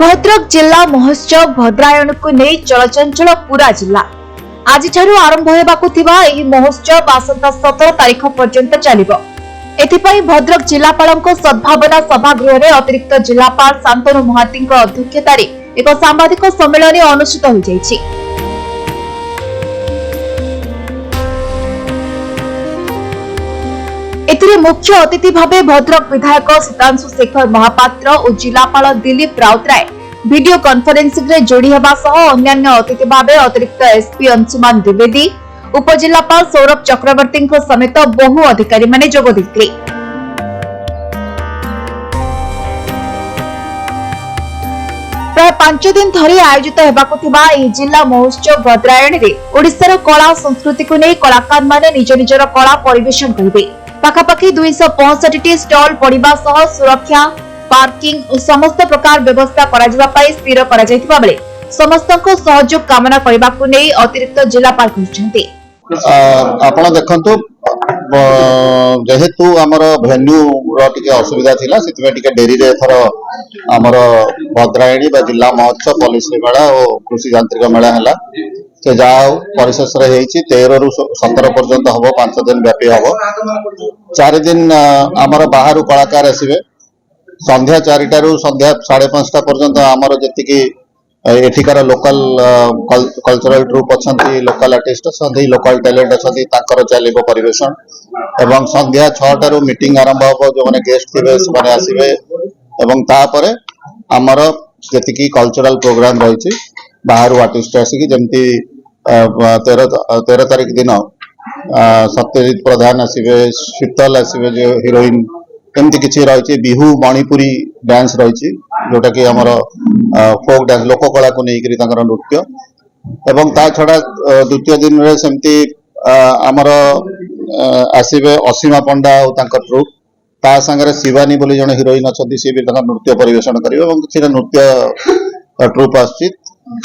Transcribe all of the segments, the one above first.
भद्रक जिला महोत्सव भद्रायण को नहीं चलचंचल पूरा जिला आज आरंभ होगा महोत्सव आसंता 17 तारीख पर्यंत चलिबो। एथिपाई भद्रक जिलापाल सद्भावना सभागृह में अतिरिक्त जिलापाल शांतनु महांती अध्यक्षतार एक सांबादिक सम्मेलन अनुष्ठित हो जायछि। एथिरे मुख्य अतिथि भावे भद्रक विधायक सीतांशु शेखर महापात्र और जिलापाल दिलीप राउतराय वीडियो कॉन्फ्रेंसिंग रे जोड़ी हेबा सह अन्य अतिथि भावे अतिरिक्त एसपी अंशुमान द्विवेदी उपजिलापाल सौरभ चक्रवर्ती समेत बहु अधिकारी माने जोग देथिले। प्राय 5 दिन धरी आयोजित हेबाकु थिबा एही जिला महोत्सव भद्रायण रे ओडिशार कला संस्कृति को नै कलाकार माने निज निजर कला परिवेशन करिवे। पाखापाखि 265 स्टॉल पड़िबा सह सुरक्षा पार्किंग और समस्त प्रकार व्यवस्था करा पाई स्थिर करा जायतिबा बेले समस्तको सहयोग कामना करबाकु नै अतिरिक्त जिलापाल कहछन्ते। आपण देखंतु जेहेतु हमर वेन्यू रो टिके असुविधा थिला सितमे टिके डेरी रे थरो हमर भद्रायणी बा जिला महोत्सव पॉलिसी मेला और कृषि यांत्रिक मेला हला से जाओ परिशेष रे हेछि 13 रु 17 पर्यंत हबो 5 दिन व्यापी हबो। 4 दिन हमर बाहरु कलाकार आसीबे संध्या 4टा रु संध्या 5:30 पर्यंत हमर जति की एठिकार लोकल कल्चरल ट्रुप अछंती लोकल आर्टिस्ट अछंती लोकल टैलेंट अछंती ताकर चलिबो परिवेशन एवं संध्या 6टा रु मीटिंग आरंभ हो जो माने गेस्ट थिबे से माने आसीबे एवं ता परे हमर जति की कल्चरल प्रोग्राम रहिछि बाहरु आर्टिस्ट आसी जेमती 13 तारीख दिन सत्यजित प्रधान आसीबे शीतल आसीबे जो हीरोइन एमती किछि रहिछि बिहू मणिपुरी डांस रहिछि जोटा कि हमर फोक डांस लोक कला को नेकरी तांकर नृत्य एवं ता छडा द्वितीय दिन रे सेमती हमर आसीबे असीमा पंडा और तांकर ट्रुप ता संगे शिवानी बोली जने हीरोइन अछंती से भी तांकर नृत्य परिवेशन करिवे एवं किछि नृत्य ट्रुप आछि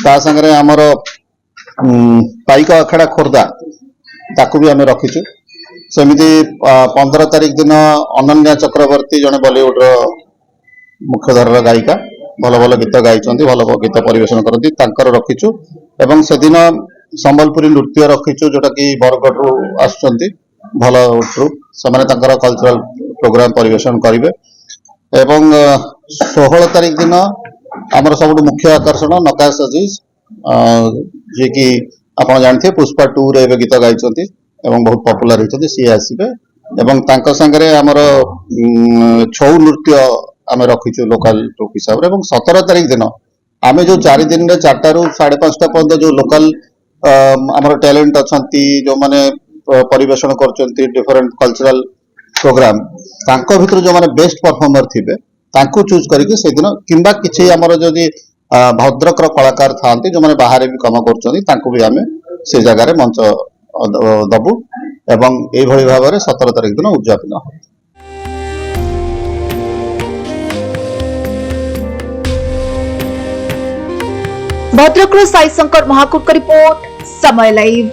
ता संगे हमर पाइक अखाड़ा खोर्दा ताकू भी हमें रखीचु सेमिति 15 तारीख दिन अनन्या चक्रवर्ती जने बॉलीवुड रो मुख्यधारा गायिका भल भल गीत गाइछन्ती भल गीत परिवेशन करती तांकर रखीचु एवं से दिन संबलपुरी नृत्य रखीचु जोटा कि बरगढ़ रो आछन्ती भल ट्रुप समान तांकर कल्चरल प्रोग्राम परिवेशन करिवे एवं 16 तारीख दिन हमर सबुठ मुख्य आकर्षण नकाश अजीज जे कि आपण जानथे पुष्पा 2 रे गीत गाइछन्ती एवं बहुत पॉपुलर होती सी आसबे एवं तांको संगे हमर छौ नृत्य आम रखीचु लोकल ट्रुप हिसाब रे एवं 17 तारीख दिन आमे जो 4 दिन रे 4टा रु 5:30 पर्यंत जो लोकल हमर टैलेंट अछंती जो माने परिवेशन करचंती डिफरेंट कल्चरल प्रोग्राम तांको भितर जो माने बेस्ट परफॉर्मर थिबे तांको चूज करके से दिन किंबा किछि हमर जदी भद्रक रो कलाकार थांती जो माने बाहर भी काम करचंती तांको भी आमे से जगह रे मंच दबु एवं ए भली भाव में 17 तारीख दिन उद्यापन हो। भद्रक साई शंकर महाकुट रिपोर्ट समय लाइव।